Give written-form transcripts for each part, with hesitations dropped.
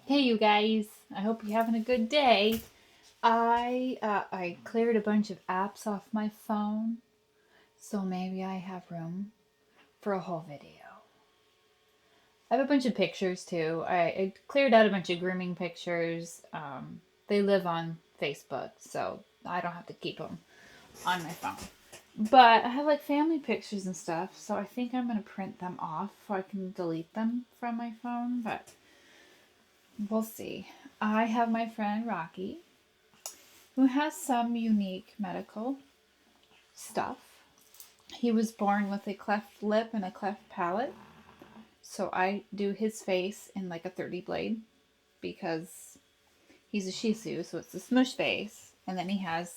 Hey, you guys. I hope you're having a good day. I cleared a bunch of apps off my phone, so maybe I have room for a whole video. I have a bunch of pictures too. I cleared out a bunch of grooming pictures. They live on Facebook, so I don't have to keep them on my phone. But I have like family pictures and stuff, so I think I'm gonna print them off so I can delete them from my phone. But we'll see. I have my friend Rocky, who has some unique medical stuff. He was born with a cleft lip and a cleft palate, so I do his face in like a 30 blade because he's a Shih Tzu, so it's a smush face. And then he had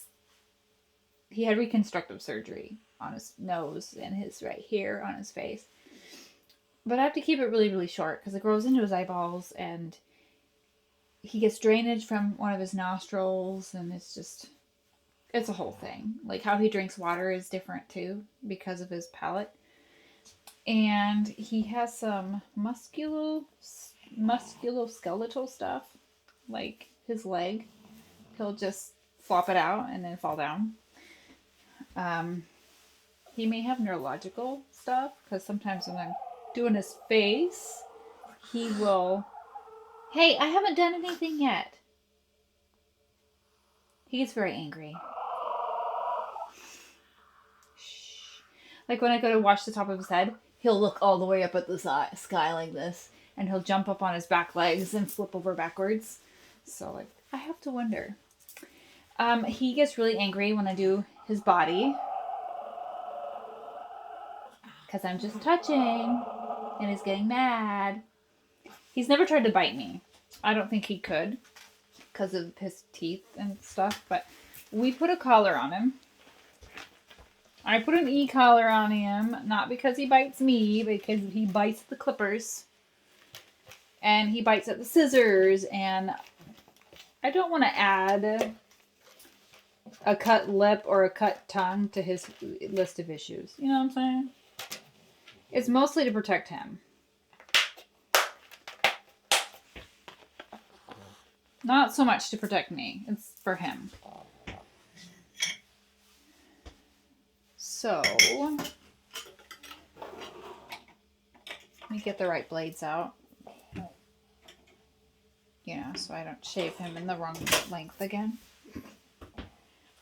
reconstructive surgery on his nose and his right here on his face. But I have to keep it really, really short because it grows into his eyeballs and he gets drainage from one of his nostrils, and it's a whole thing. Like how he drinks water is different too because of his palate. And he has some musculoskeletal stuff, like his leg. He'll just flop it out and then fall down. He may have neurological stuff because sometimes when I'm doing his face, he will. Hey, I haven't done anything yet. He gets very angry. Shh. Like when I go to wash the top of his head, he'll look all the way up at the sky like this, and he'll jump up on his back legs and flip over backwards. So like, I have to wonder. He gets really angry when I do his body because I'm just touching, and he's getting mad. He's never tried to bite me. I don't think he could because of his teeth and stuff, but we put a collar on him. I put an e-collar on him, not because he bites me, because he bites the clippers. And he bites at the scissors, and I don't want to add a cut lip or a cut tongue to his list of issues. You know what I'm saying? It's mostly to protect him. Not so much to protect me. It's for him. So, let me get the right blades out. So I don't shave him in the wrong length again.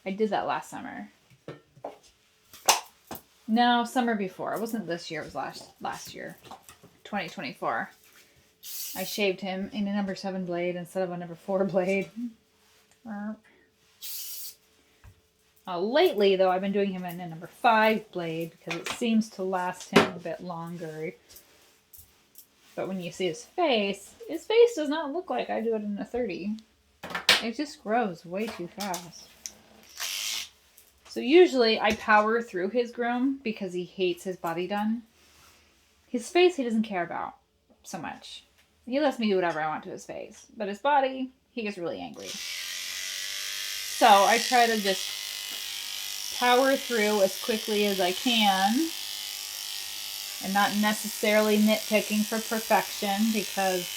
I did that last summer. No, summer before. It wasn't this year. It was last year. 2024. I shaved him in a number 7 blade instead of a number 4 blade. Lately, though, I've been doing him in a number 5 blade because it seems to last him a bit longer. But when you see his face does not look like I do it in a 30. It just grows way too fast. So usually I power through his groom because he hates his body done. His face he doesn't care about so much. He lets me do whatever I want to his face. But his body, he gets really angry. So I try to just power through as quickly as I can. And not necessarily nitpicking for perfection because,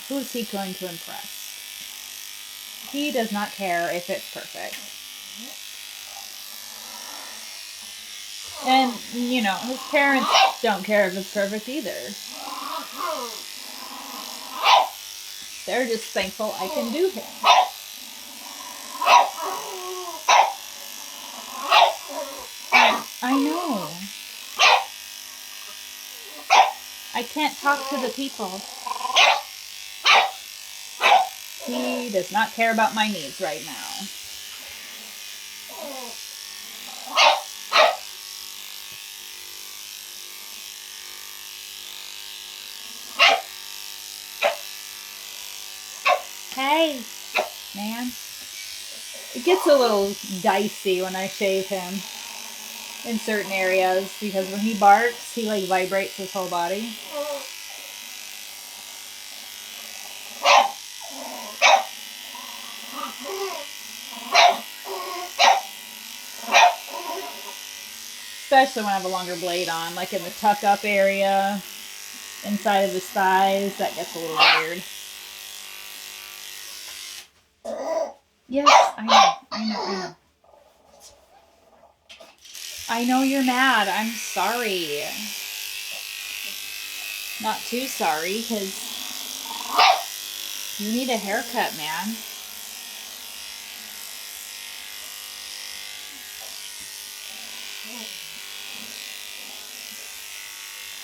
who's he going to impress? He does not care if it's perfect. And, his parents don't care if it's perfect either. They're just thankful I can do him. I know. I can't talk to the people. He does not care about my needs right now. Hey, man. It gets a little dicey when I shave him in certain areas because when he barks, he like vibrates his whole body. Especially when I have a longer blade on, like in the tuck up area. inside of his thighs, that gets a little weird. Yes, I know. I know you're mad. I'm sorry. Not too sorry, because you need a haircut, man.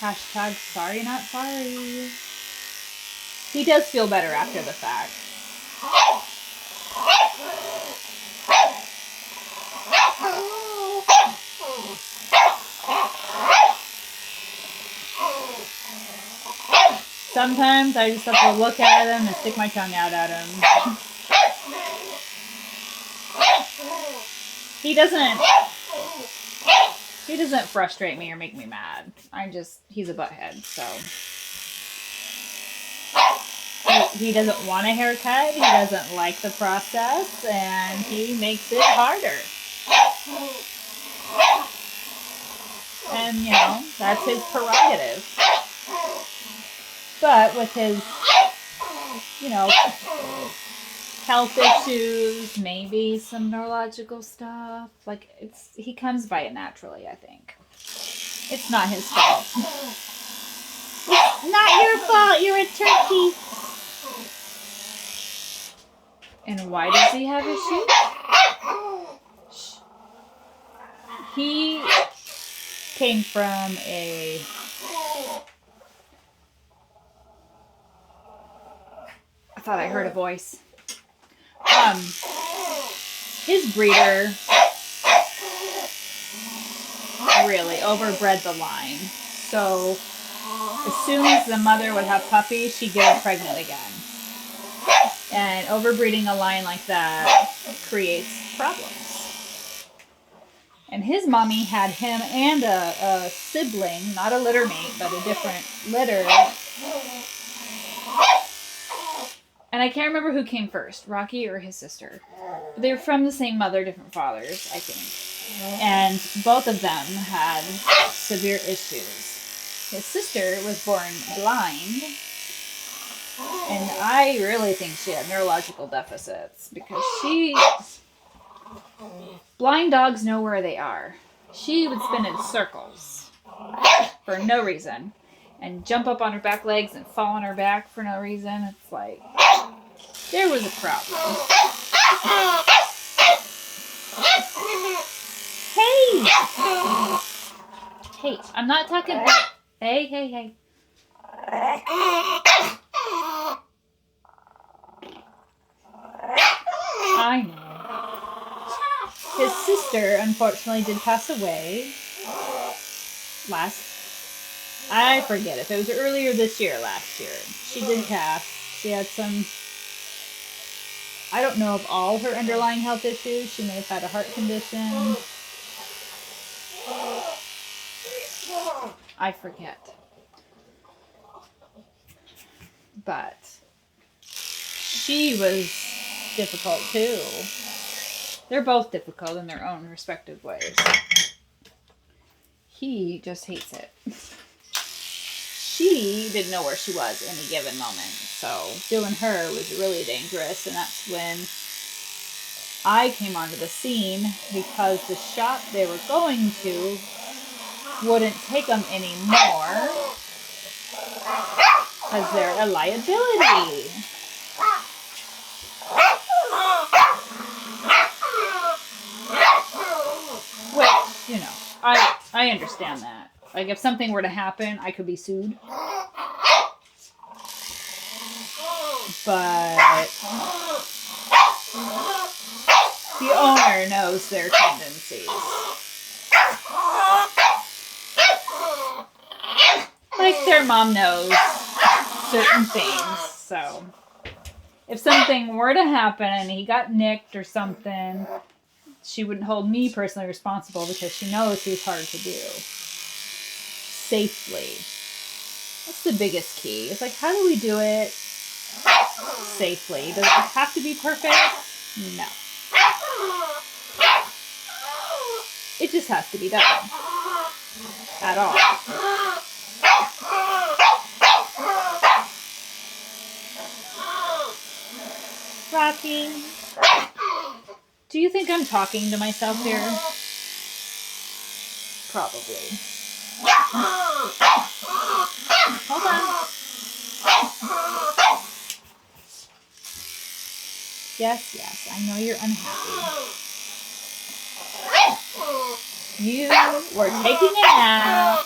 Hashtag sorry, not sorry. He does feel better after the fact. Sometimes I just have to look at him and stick my tongue out at him. He doesn't frustrate me or make me mad. He's a butthead, so. He doesn't want a haircut, he doesn't like the process, and he makes it harder. And, you know, that's his prerogative. But with his, you know, health issues, maybe some neurological stuff, like, he comes by it naturally, I think. It's not his fault. It's not your fault, you're a turkey. And why does he have issues? He came from a... I thought I heard a voice. His breeder really overbred the line. So as soon as the mother would have puppies, she'd get her pregnant again. And overbreeding a line like that creates problems. And his mommy had him and a sibling, not a litter mate, but a different litter. And I can't remember who came first, Rocky or his sister. They were from the same mother, different fathers, I think. And both of them had severe issues. His sister was born blind. And I really think she had neurological deficits because blind dogs know where they are. She would spin in circles for no reason and jump up on her back legs and fall on her back for no reason. It's like, there was a problem. Hey! Hey, I'm not talking about... Hey. I know. His sister, unfortunately, did pass away I forget if it was earlier this year or last year. She did pass. She had some, I don't know of all her underlying health issues. She may have had a heart condition. I forget. But she was difficult too. They're both difficult in their own respective ways. He just hates it. She didn't know where she was any given moment. So doing her was really dangerous. And that's when I came onto the scene because the shop they were going to wouldn't take them anymore because they're a liability. Which, you know, I understand that. Like, if something were to happen, I could be sued. But the owner knows their tendencies. Like, their mom knows certain things. So, if something were to happen and he got nicked or something, she wouldn't hold me personally responsible because she knows he's hard to do. Safely. That's the biggest key. It's like, how do we do it safely? Does it have to be perfect? No. It just has to be done. At all. Rocky? Do you think I'm talking to myself here? Probably. Hold on. Yes, I know you're unhappy. You were taking a nap.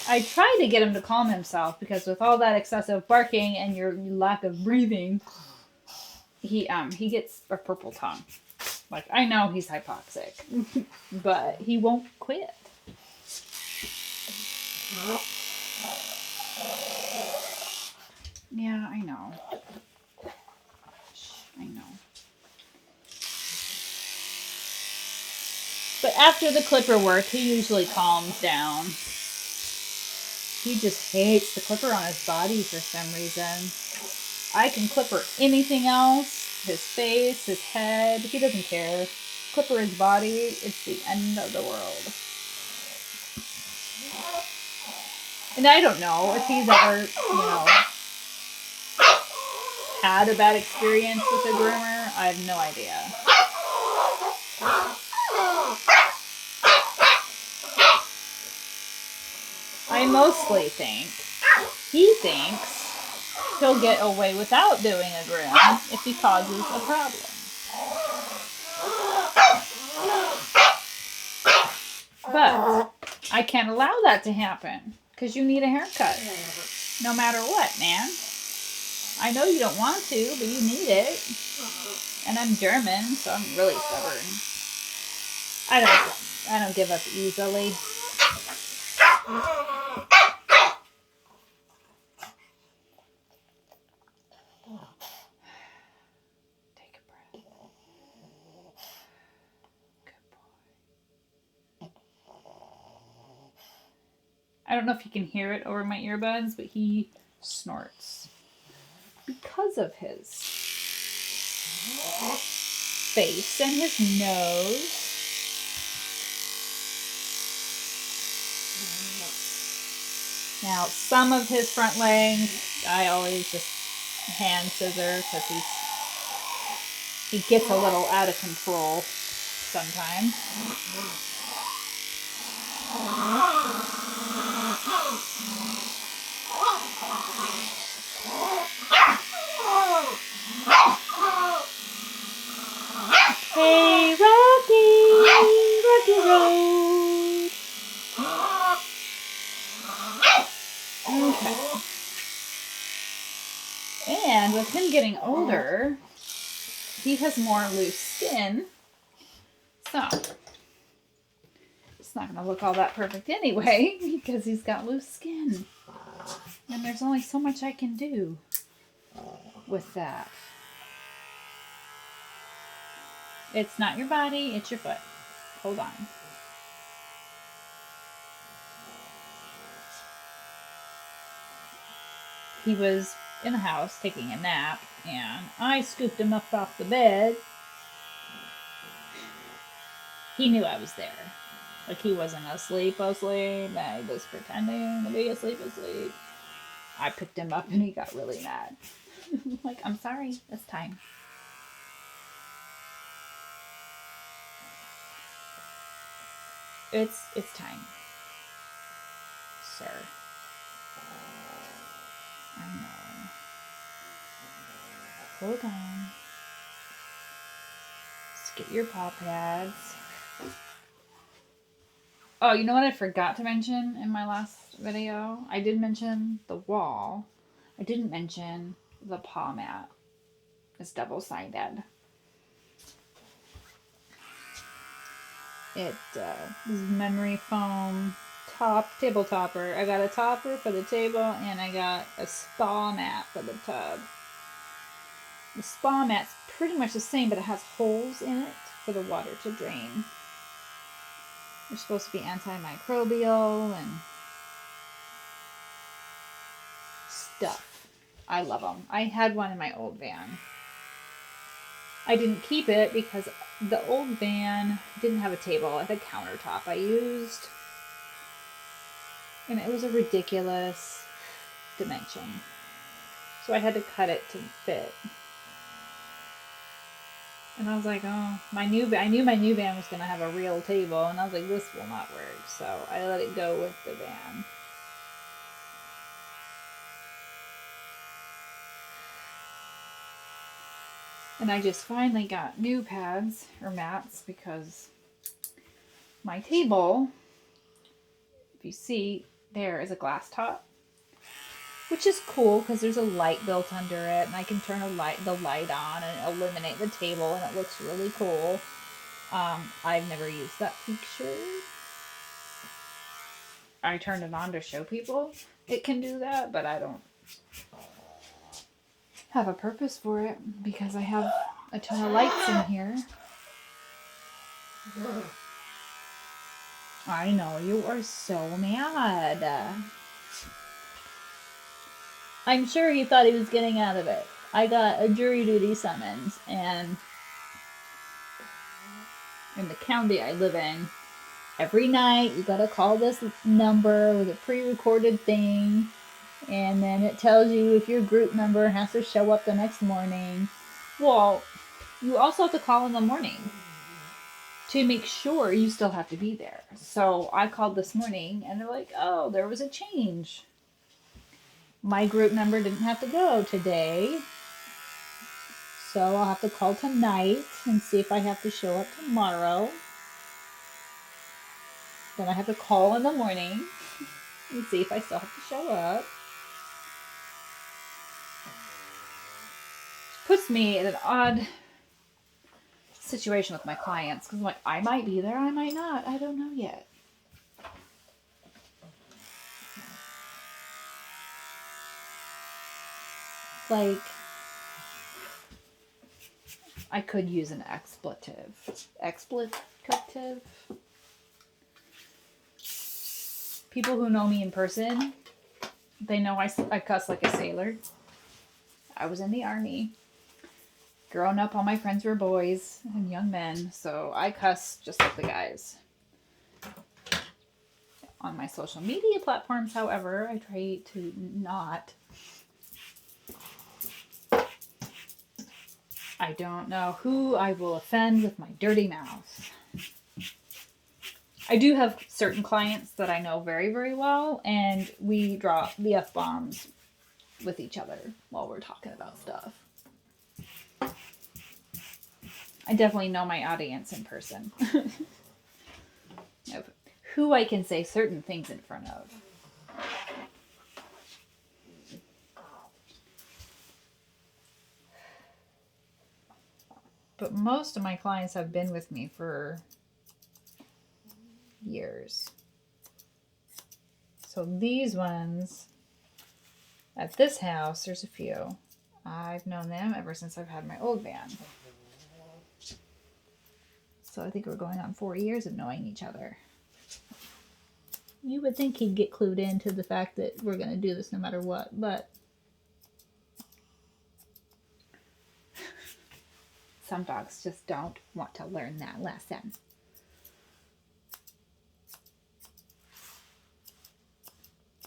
I tried to get him to calm himself because with all that excessive barking and your lack of breathing, he gets a purple tongue. Like, I know he's hypoxic, but he won't quit. Yeah, I know. I know. But after the clipper work, he usually calms down. He just hates the clipper on his body for some reason. I can clipper anything else. His face, his head. He doesn't care. Clipper his body. It's the end of the world. And I don't know if he's ever, had a bad experience with a groomer. I have no idea. I mostly think he thinks he'll get away without doing a groom if he causes a problem. But I can't allow that to happen because you need a haircut no matter what, man. I know you don't want to, but you need it. And I'm German, so I'm really stubborn. I don't give up easily. Take a breath. Good boy. I don't know if you can hear it over my earbuds, but he snorts because of his face and his nose. Now, some of his front legs, I always just hand scissor because he gets a little out of control sometimes. Hey, Rocky Road. Okay. And with him getting older, he has more loose skin. So, it's not going to look all that perfect anyway because he's got loose skin. And there's only so much I can do with that. It's not your body, it's your foot. Hold on. He was in the house taking a nap, and I scooped him up off the bed. He knew I was there. Like, he wasn't asleep. I was pretending to be asleep. I picked him up, and he got really mad. Like, I'm sorry, it's time. It's time, sir. I know. Hold on. Let's get your paw pads. Oh, you know what I forgot to mention in my last video? I did mention the Wahl. I didn't mention the Paw Mat. It's double-sided. It is memory foam table topper. I got a topper for the table and I got a spa mat for the tub. The spa mat's pretty much the same, but it has holes in it for the water to drain. They're supposed to be antimicrobial and stuff. I love them. I had one in my old van. I didn't keep it because the old van didn't have a table. It had countertop I used. And it was a ridiculous dimension. So I had to cut it to fit. And I was like, oh, I knew my new van was going to have a real table. And I was like, this will not work. So I let it go with the van. And I just finally got new pads or mats because my table, if you see, there is a glass top, which is cool because there's a light built under it, and I can turn the light on and illuminate the table, and it looks really cool. I've never used that feature. I turned it on to show people it can do that, but I don't have a purpose for it because I have a ton of lights in here. I know, you are so mad. I'm sure he thought he was getting out of it. I got a jury duty summons, and in the county I live in, every night you gotta call this number with a pre-recorded thing, and then it tells you if your group member has to show up the next morning. Well, you also have to call in the morning to make sure you still have to be there. So I called this morning, and they're like, oh, there was a change. My group member didn't have to go today, so I'll have to call tonight and see if I have to show up tomorrow. Then I have to call in the morning and see if I still have to show up. Puts me in an odd situation with my clients because I'm like, I might be there, I might not. I don't know yet. Like, I could use an expletive. Expletive? People who know me in person, they know I cuss like a sailor. I was in the army. Growing up, all my friends were boys and young men, so I cuss just like the guys. On my social media platforms, however, I try to not. I don't know who I will offend with my dirty mouth. I do have certain clients that I know very, very well, and we drop the F-bombs with each other while we're talking about stuff. I definitely know my audience in person. Who I can say certain things in front of. But most of my clients have been with me for years. So these ones, at this house, there's a few. I've known them ever since I've had my old van. So I think we're going on 4 years of knowing each other. You would think he'd get clued into the fact that we're going to do this no matter what, but some dogs just don't want to learn that lesson.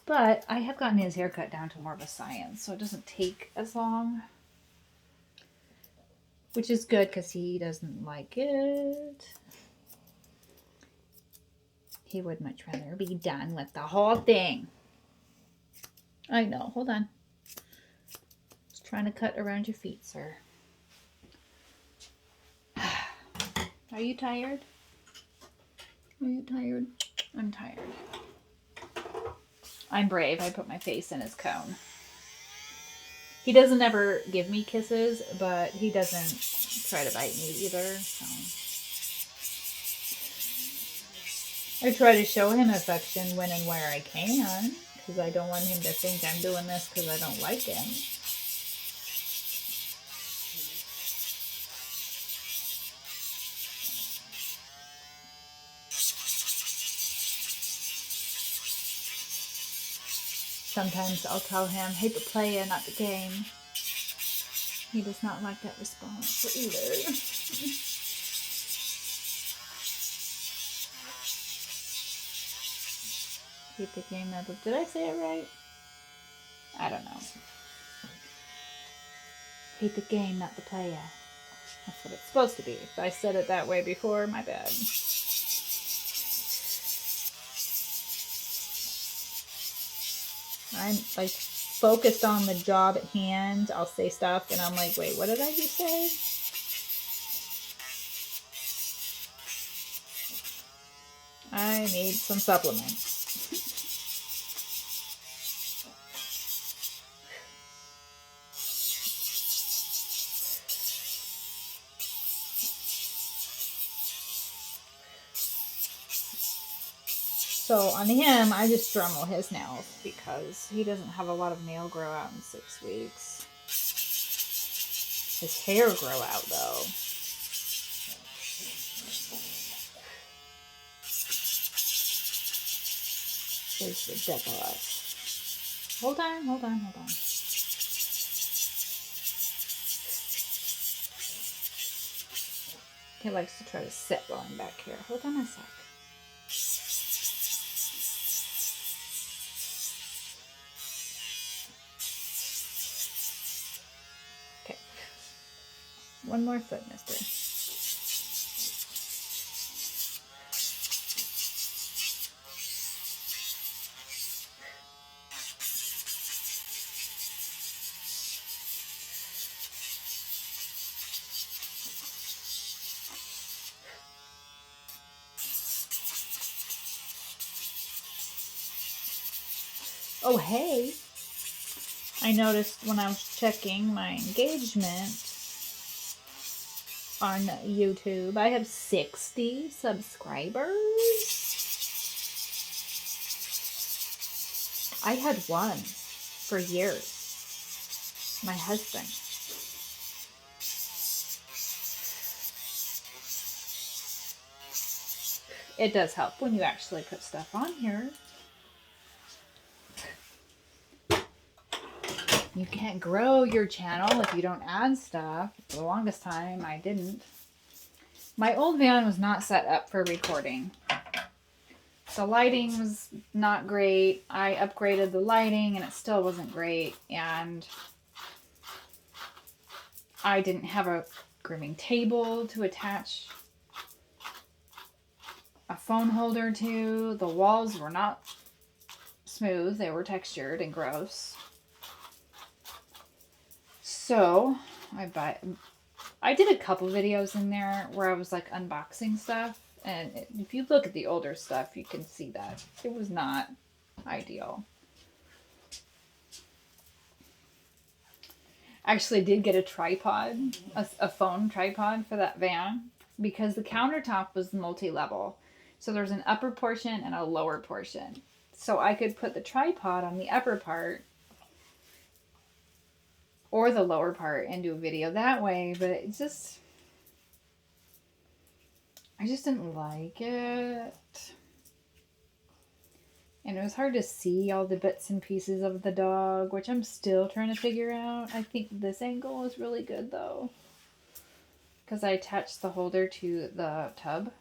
But I have gotten his haircut down to more of a science, so it doesn't take as long. Which is good because he doesn't like it. He would much rather be done with the whole thing. I know, hold on. Just trying to cut around your feet, sir. Are you tired? Are you tired? I'm tired. I'm brave. I put my face in his cone. He doesn't ever give me kisses, but he doesn't try to bite me either. So. I try to show him affection when and where I can, because I don't want him to think I'm doing this because I don't like him. Sometimes I'll tell him, hate the player, not the game. He does not like that response either. Keep the game up. Did I say it right? I don't know. Hate the game, not the player. That's what it's supposed to be. If I said it that way before, my bad. I'm like focused on the job at hand. I'll say stuff and I'm like, wait, what did I just say? I need some supplements. So on him, I just Dremel his nails because he doesn't have a lot of nail grow out in 6 weeks. His hair grow out though. Is ridiculous. Hold on. He likes to try to sit while I'm back here. Hold on a sec. Okay. One more foot, mister. Oh, hey. I noticed when I was checking my engagement on YouTube, I have 60 subscribers. I had one for years. My husband. It does help when you actually put stuff on here. You can't grow your channel if you don't add stuff. For the longest time, I didn't. My old van was not set up for recording. The lighting was not great. I upgraded the lighting and it still wasn't great. And I didn't have a grooming table to attach a phone holder to. The walls were not smooth. They were textured and gross. So I did a couple videos in there where I was like unboxing stuff. And if you look at the older stuff, you can see that it was not ideal. I actually did get a tripod, a phone tripod for that van because the countertop was multi-level. So there's an upper portion and a lower portion. So I could put the tripod on the upper part or the lower part and do a video that way, but it just, I just didn't like it. And it was hard to see all the bits and pieces of the dog, which I'm still trying to figure out. I think this angle was really good though, because I attached the holder to the tub.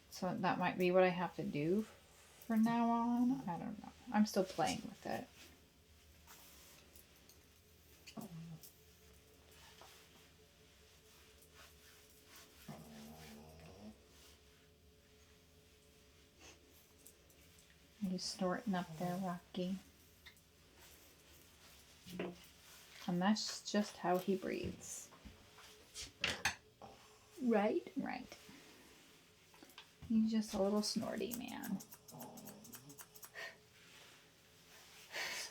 So that might be what I have to do from now on. I don't know. I'm still playing with it. Are you snorting up there, Rocky? And that's just how he breathes. Right? Right. He's just a little snorty man.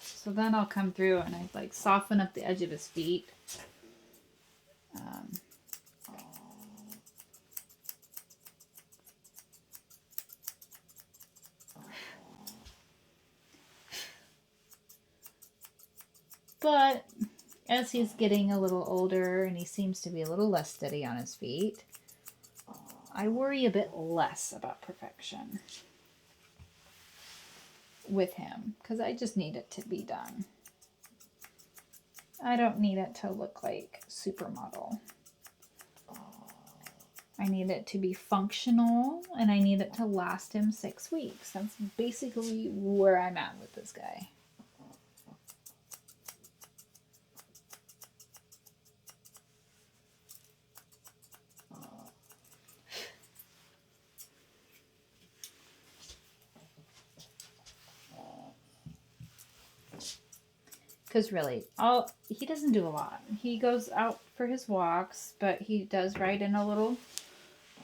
So then I'll come through and I like soften up the edge of his feet. But as he's getting a little older and he seems to be a little less steady on his feet, I worry a bit less about perfection with him because I just need it to be done. I don't need it to look like supermodel. I need it to be functional, and I need it to last him 6 weeks. That's basically where I'm at with this guy. Because really, he doesn't do a lot. He goes out for his walks, but he does ride in a little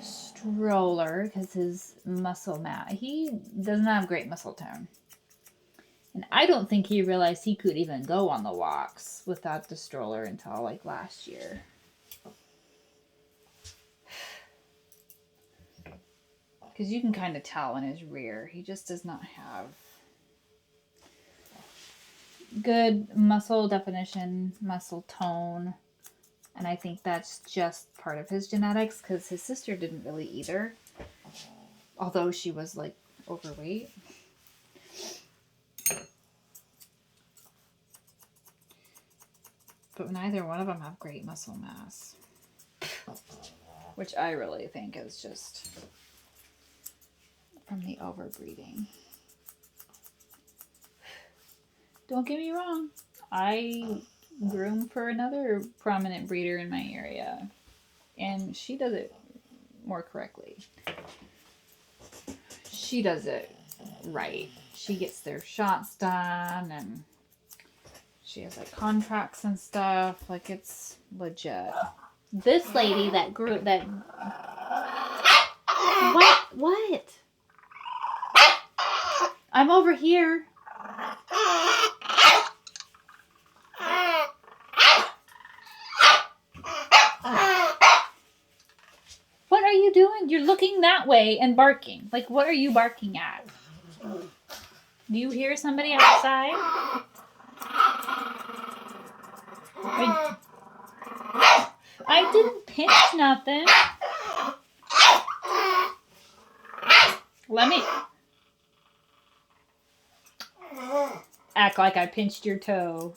stroller because his muscle mass. He does not have great muscle tone. And I don't think he realized he could even go on the walks without the stroller until like last year. Because you can kind of tell in his rear, he just does not have good muscle definition, muscle tone. And I think that's just part of his genetics because his sister didn't really either. Although she was like overweight. But neither one of them have great muscle mass. Which I really think is just from the overbreeding. Don't get me wrong. I groom for another prominent breeder in my area. And she does it more correctly. She does it right. She gets their shots done and she has like contracts and stuff. Like it's legit. This lady that grew that What? I'm over here. What are you doing? You're looking that way and barking. Like, what are you barking at? Do you hear somebody outside? I didn't pinch nothing. Let me act like I pinched your toe.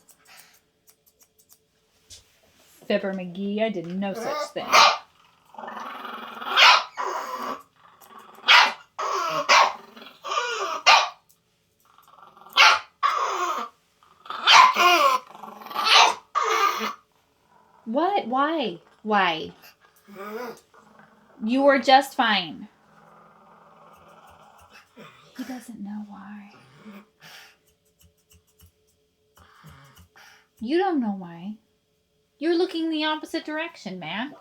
Fibber McGee, I did no such thing. What? Why? Why? You were just fine. He doesn't know why. You don't know why. You're looking the opposite direction, man.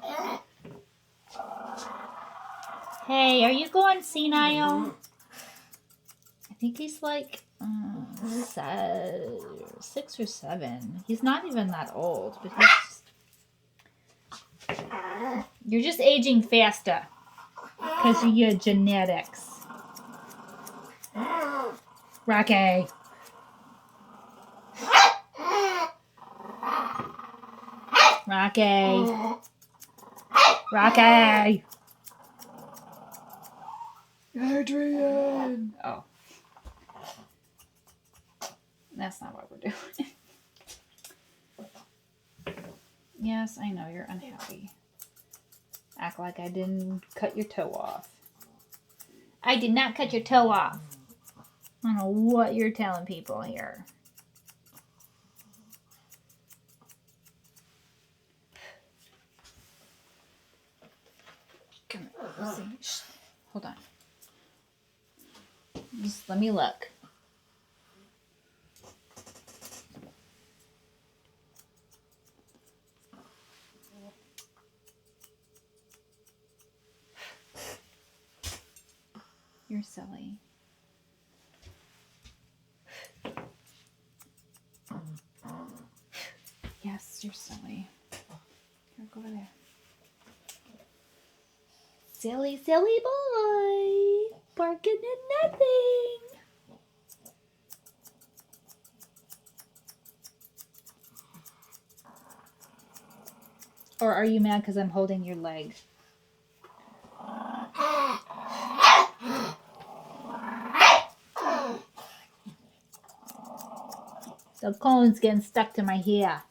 Hey, are you going senile? I think he's like 6 or 7. He's not even that old, but you're just aging faster because of your genetics. Rocky. Rocky. Rocky. Adrian. Oh. That's not what we're doing. Yes, I know you're unhappy. Act like I didn't cut your toe off. I did not cut your toe off. I don't know what you're telling people here. Come here. Let's see. Shh. Hold on. Just let me look. You're silly. Yes, you're silly. Here, go over there. Silly, silly boy. Barking at nothing. Or are you mad because I'm holding your leg? The cone's getting stuck to my hair.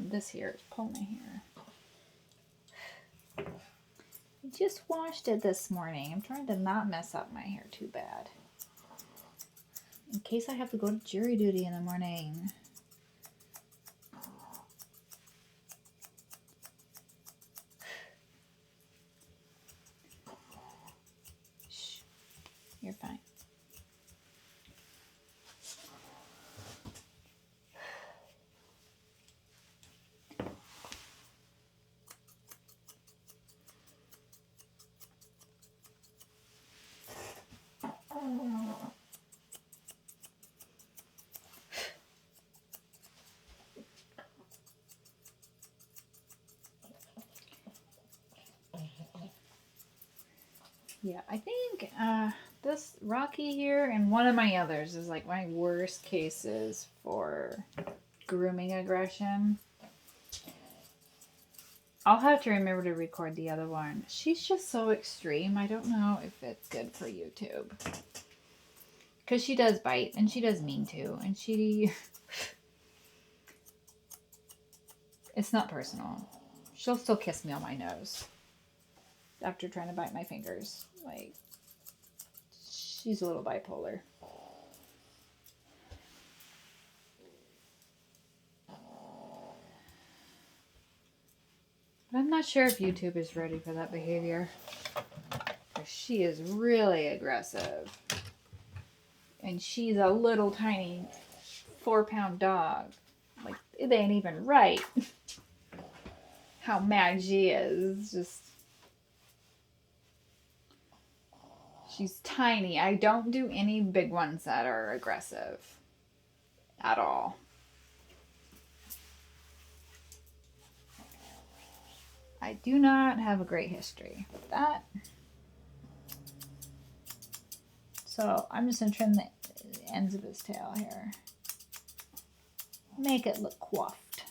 this here is pulling my hair. I just washed it this morning. I'm trying to not mess up my hair too bad. In case I have to go to jury duty in the morning. Shh. You're fine. Yeah, I think this Rocky here and one of my others is like my worst cases for grooming aggression. I'll have to remember to record the other one. She's just so extreme. I don't know if it's good for YouTube. Because she does bite and she does mean to. And she... It's not personal. She'll still kiss me on my nose after trying to bite my fingers. Like, she's a little bipolar. But I'm not sure if YouTube is ready for that behavior. Because she is really aggressive. And she's a little tiny 4-pound dog. Like, it ain't even right. How mad she is. It's just... She's tiny. I don't do any big ones that are aggressive. At all. I do not have a great history with that. So I'm just going to trim the ends of his tail here. Make it look coiffed.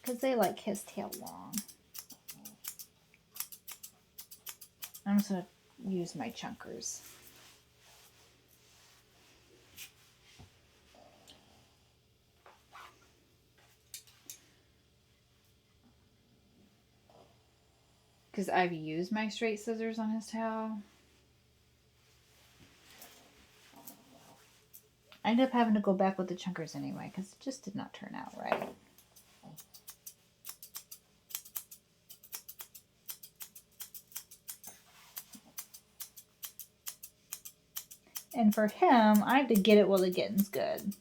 Because they like his tail long. I'm just going to use my chunkers. Because I've used my straight scissors on his tail. I ended up having to go back with the chunkers anyway, because it just did not turn out right. And for him, I have to get it while the getting's good.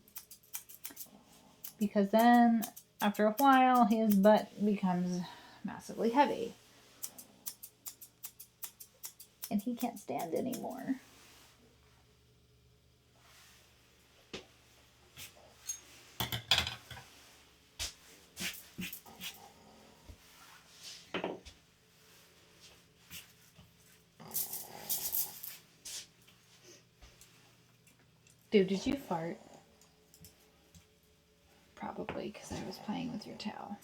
Because then, after a while, his butt becomes massively heavy. And he can't stand anymore. Dude, did you fart? Probably, because I was playing with your towel.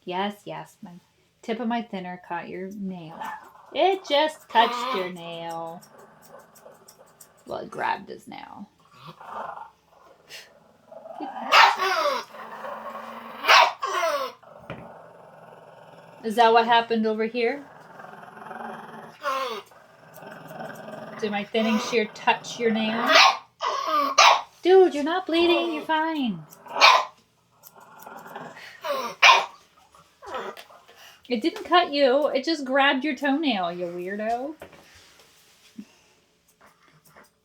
Yes, yes, my tip of my thinner caught your nail. It just touched your nail. Well, it grabbed his nail. Is that what happened over here? Did my thinning shear touch your nail? Dude, you're not bleeding. You're fine. It didn't cut you. It just grabbed your toenail, you weirdo.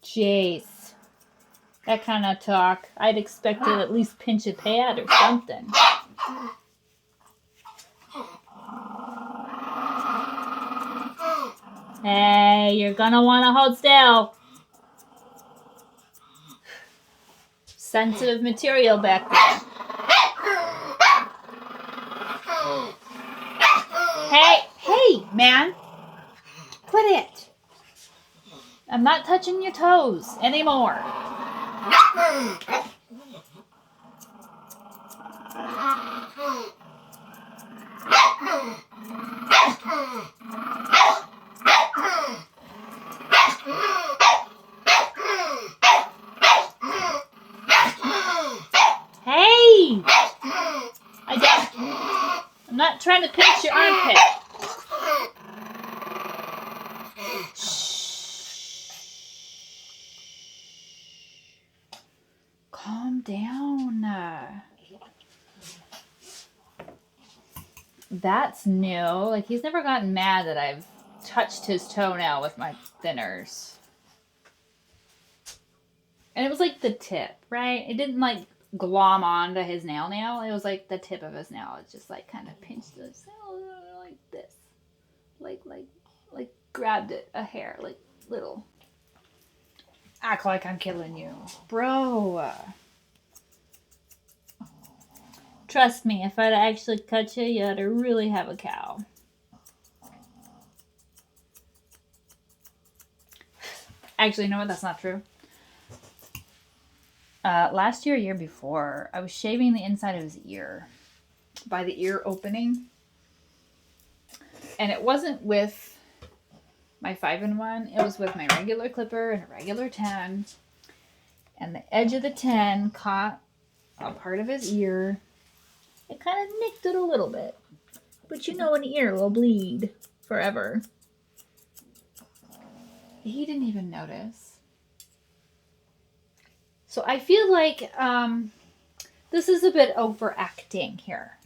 Jace. That kind of talk. I'd expect to at least pinch a pad or something. Hey, you're gonna want to hold still. Sensitive material back there. Hey, man. Quit it. I'm not touching your toes anymore. Hey! I'm not trying to pinch your armpit. Calm down. That's new. Like, he's never gotten mad that I've touched his toenail with my thinners. And it was like the tip, right? It didn't like glom onto his nail. It was like the tip of his nail. It just like kind of pinched it like this. Like grabbed it, a hair, like little. Act like I'm killing you. Bro. Trust me, if I'd actually cut you, you'd really have a cow. Actually, you know what? That's not true. Last year before, I was shaving the inside of his ear by the ear opening. And it wasn't with my 5-in-1. It was with my regular clipper and a regular 10. And the edge of the 10 caught a part of his ear. It kind of nicked it a little bit. But you know an ear will bleed forever. He didn't even notice. So I feel like this is a bit overacting here.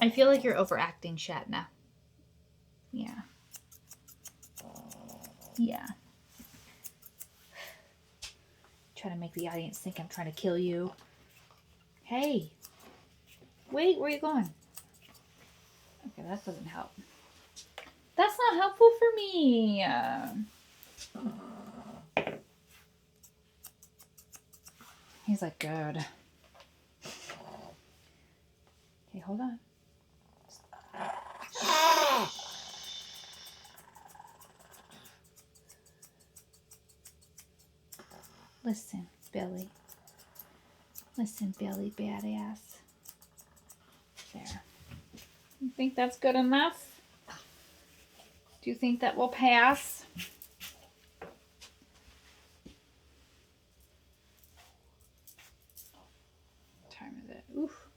I feel like you're overacting, Shatna. Yeah. Yeah. Try to make the audience think I'm trying to kill you. Hey. Wait, where are you going? Okay, that doesn't help. That's not helpful for me. He's like, good. Okay, hold on. Listen, Billy. Listen, Billy, badass. There. You think that's good enough? Do you think that will pass? What time is it? Oof.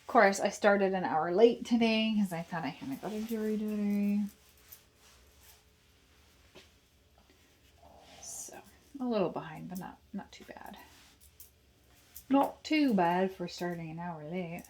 Of course, I started an hour late today because I thought I had to go to jury duty. So, a little behind, but not too bad. Not too bad for starting an hour late.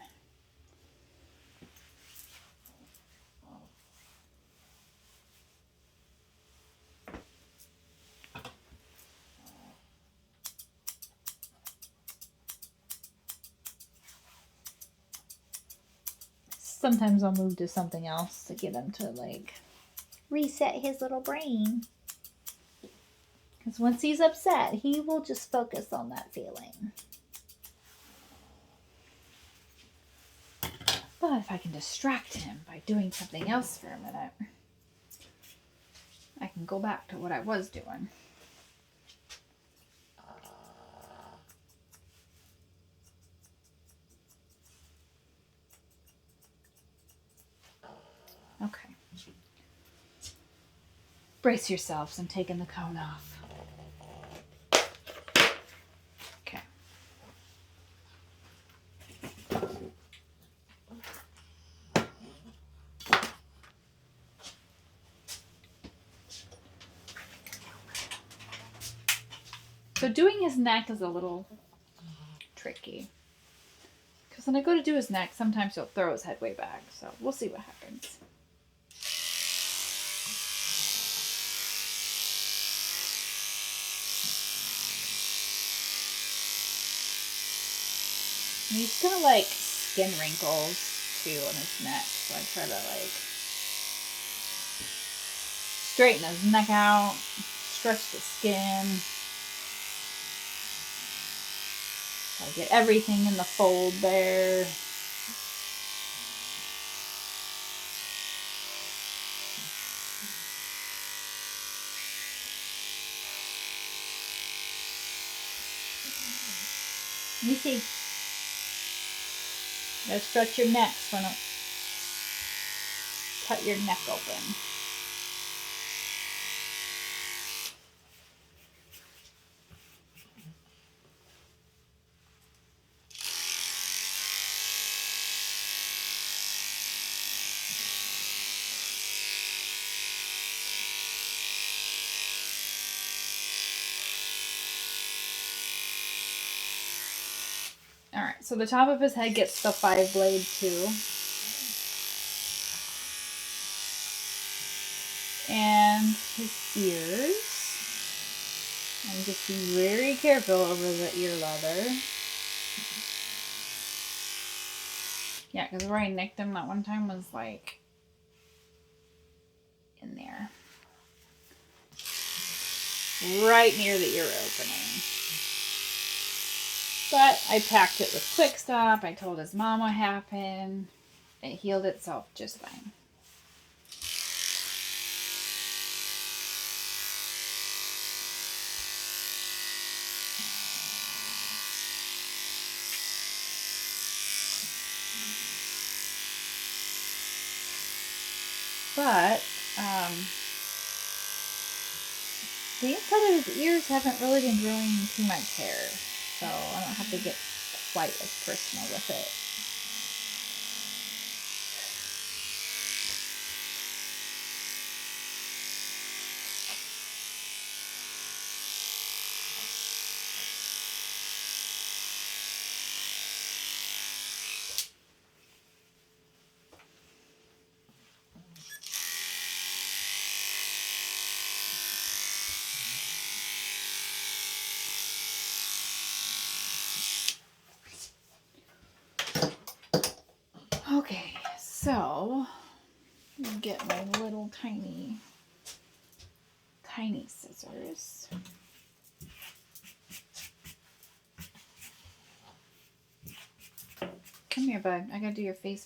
Sometimes I'll move to something else to get him to like reset his little brain. Because once he's upset, he will just focus on that feeling. But if I can distract him by doing something else for a minute, I can go back to what I was doing. Okay. Brace yourselves. I'm taking the cone off. Okay. So doing his neck is a little tricky. Because when I go to do his neck, sometimes he'll throw his head way back. So we'll see what happens. And he's got like skin wrinkles too on his neck. So I try to like straighten his neck out, stretch the skin. I get everything in the fold there. Let me see. Gotta stretch your neck so I don't cut your neck open. Alright, so the top of his head gets the 5-blade too. And his ears. And just be very careful over the ear leather. Yeah, because where I nicked him that one time was like in there. Right near the ear opening. But I packed it with Quick Stop. I told his mom what happened. It healed itself just fine. But the inside of his ears haven't really been growing too much hair. So I don't have to get quite as personal with it. Okay, so get my little tiny scissors. Come here, bud. I gotta do your face.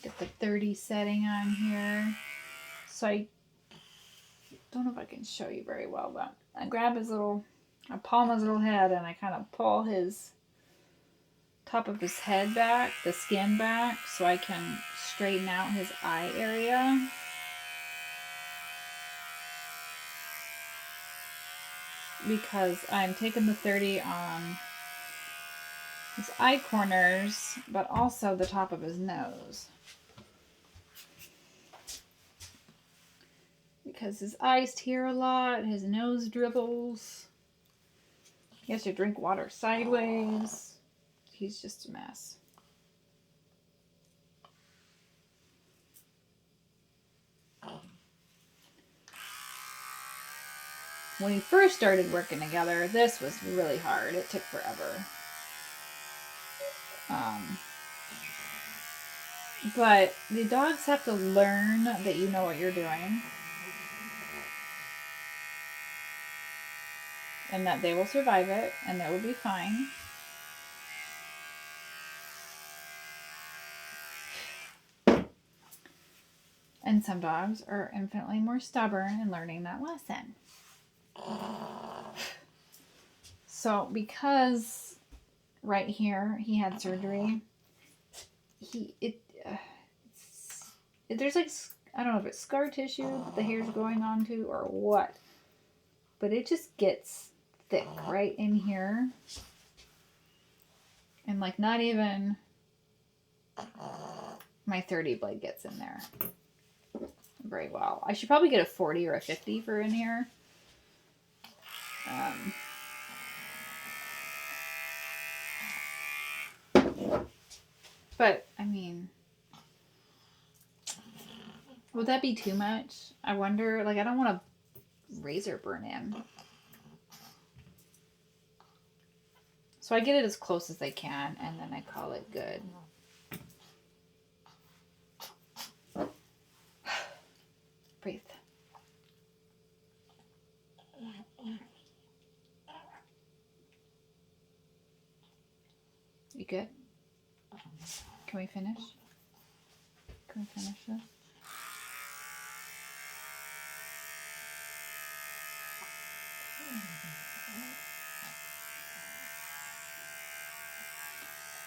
Get the 30 setting on here. So I don't know if I can show you very well, but I grab I palm his little head and I kind of pull his top of his head back, the skin back, so I can straighten out his eye area. Because I'm taking the 30 on his eye corners, but also the top of his nose. Because his eyes tear a lot, his nose dribbles. He has to drink water sideways. He's just a mess. When we first started working together, this was really hard. It took forever. But the dogs have to learn that you know what you're doing. And that they will survive it, and they will be fine. And some dogs are infinitely more stubborn in learning that lesson. So because right here he had surgery, there's like, I don't know if it's scar tissue that the hair's going onto or what, but it just gets thick right in here. And like not even my 30 blade gets in there very well. I should probably get a 40 or a 50 for in here. But I mean, would that be too much? I wonder, like, I don't want to razor burn him. So I get it as close as I can, and then I call it good. Breathe. You good? Can we finish? Can we finish this?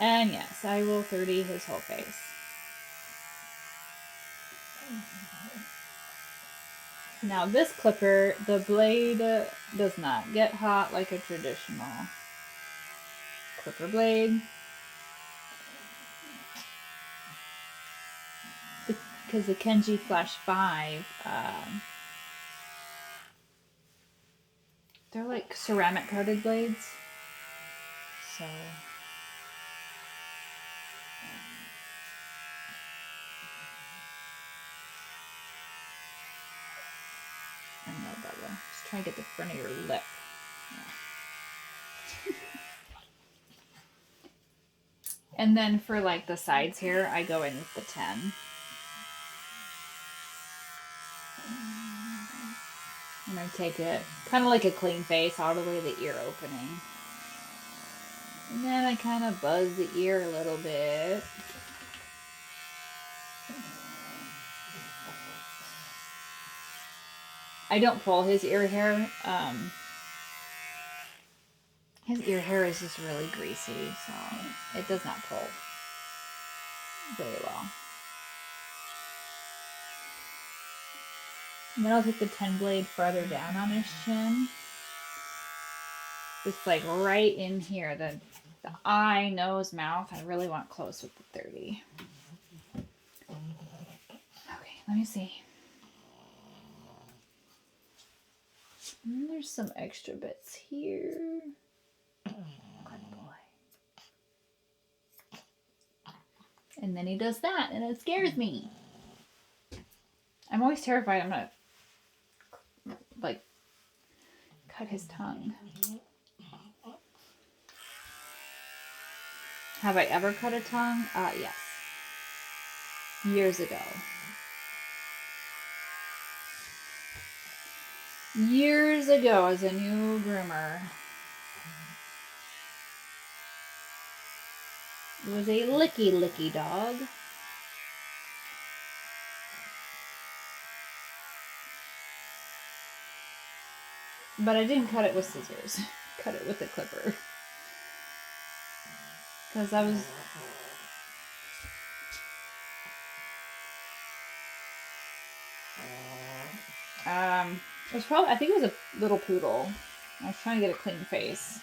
And yes, I will 30 his whole face. Now this clipper, the blade does not get hot like a traditional clipper blade. Because the Kenchii Flash 5, they're like ceramic coated blades. So I don't know, Bella. Just try to get the front of your lip. Yeah. And then for like the sides here, I go in with the 10. And I take it kind of like a clean face all the way to the ear opening. And then I kind of buzz the ear a little bit. I don't pull his ear hair. His ear hair is just really greasy, so it does not pull very well. And then I'll take the 10 blade further down on his chin. Just like right in here, the eye, nose, mouth. I really want close with the 30. Okay, let me see. And there's some extra bits here. Good boy. And then he does that, and it scares me. I'm always terrified I'm gonna like cut his tongue. Have I ever cut a tongue? Yes. Years ago. Years ago as a new groomer. It was a licky dog. But I didn't cut it with scissors. Cut it with a clipper. Because I was... it was probably... I think it was a little poodle. I was trying to get a clean face.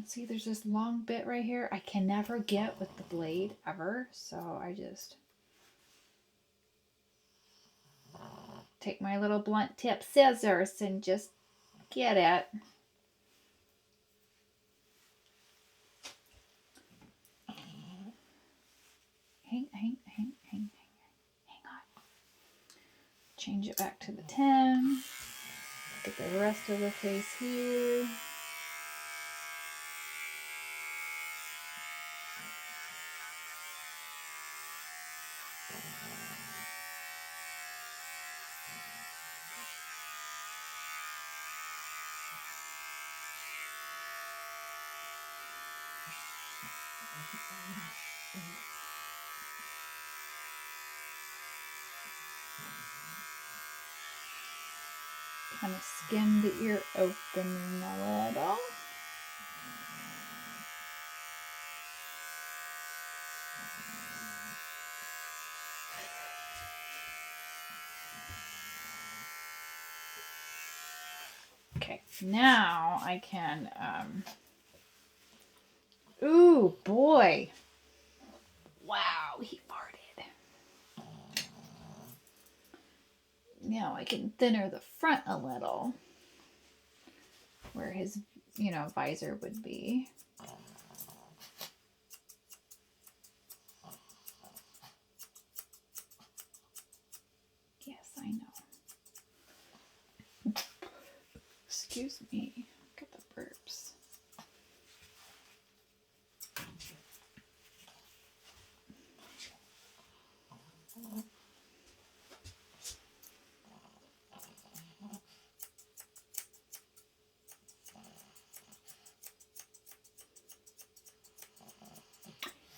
See, there's this long bit right here. I can never get with the blade ever. So I just... take my little blunt tip scissors and just get it. Hang on. Change it back to the 10. Get the rest of the face here. Kind of skim the ear opening a little. Okay, now I can, ooh, boy. Wow, he farted. Now I can thinner the front a little. Where his, visor would be. Yes, I know. Excuse me. Look at the burps.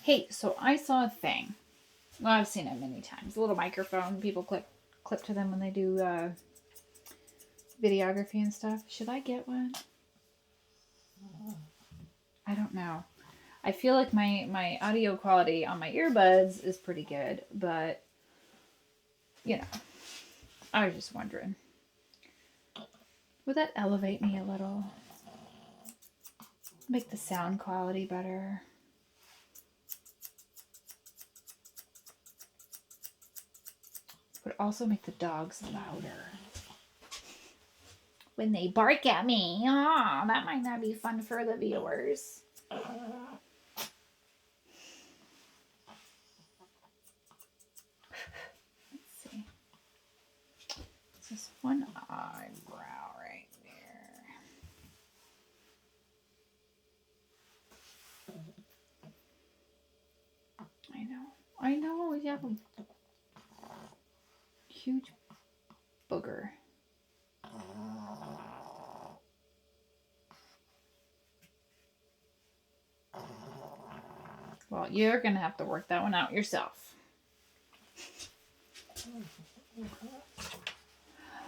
Hey, so I saw a thing. Well, I've seen it many times. A little microphone people clip to them when they do videography and stuff. Should I get one? I don't know. I feel like my audio quality on my earbuds is pretty good, but, you know, I was just wondering. Would that elevate me a little? Make the sound quality better? Would also make the dogs louder. When they bark at me, oh, that might not be fun for the viewers. Just one eyebrow right there. I know, you have a huge booger. Well, you're gonna have to work that one out yourself.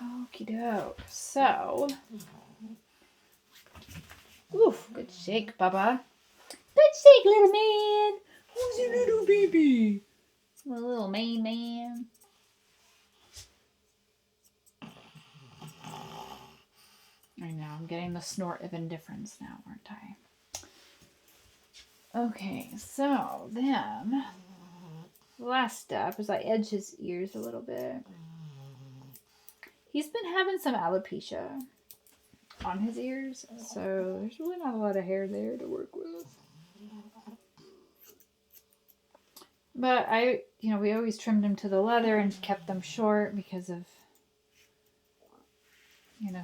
Okie doke. So, oof, good shake, Bubba. Good shake, little man. Who's your little baby? My little main man. I know, I'm getting the snort of indifference now, aren't I? Okay, so then, the last step is I edge his ears a little bit. He's been having some alopecia on his ears, so there's really not a lot of hair there to work with. But we always trimmed him to the leather and kept them short because of,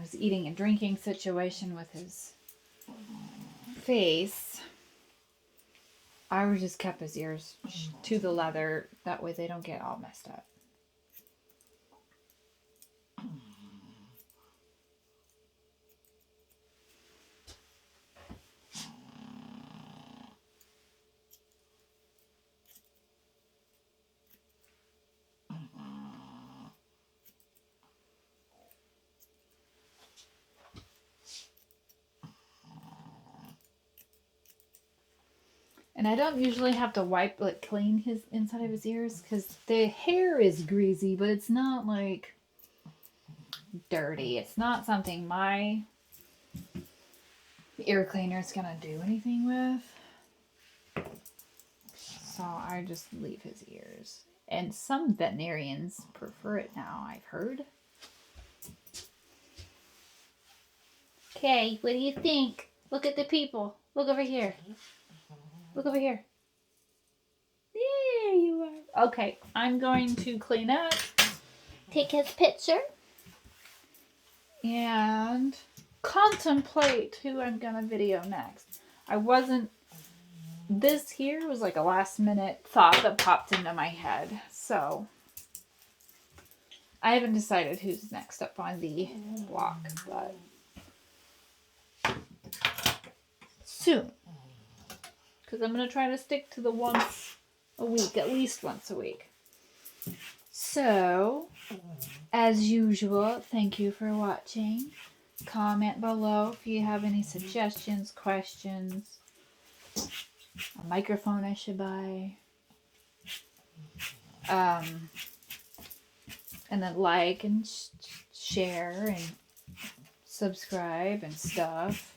his eating and drinking situation with his face. I would just kept his ears to the leather. That way they don't get all messed up. And I don't usually have to clean his inside of his ears because the hair is greasy, but it's not dirty. It's not something my ear cleaner is gonna do anything with. So I just leave his ears. And some veterinarians prefer it now, I've heard. Okay, what do you think? Look at the people. Look over here. Look over here. There you are. Okay, I'm going to clean up, take his picture, and contemplate who I'm going to video next. This here was like a last minute thought that popped into my head. So, I haven't decided who's next up on the block, but soon. Because I'm going to try to stick to the once a week, at least once a week. So, as usual, thank you for watching. Comment below if you have any suggestions, questions, a microphone I should buy. And then like and share and subscribe and stuff.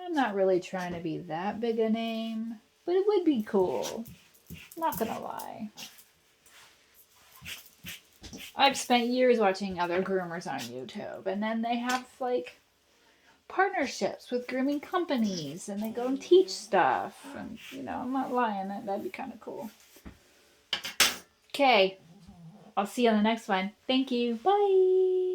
I'm not really trying to be that big a name, but it would be cool. Not gonna lie. I've spent years watching other groomers on YouTube, and then they have partnerships with grooming companies, and they go and teach stuff. And I'm not lying. That'd be kind of cool. Okay, I'll see you on the next one. Thank you. Bye.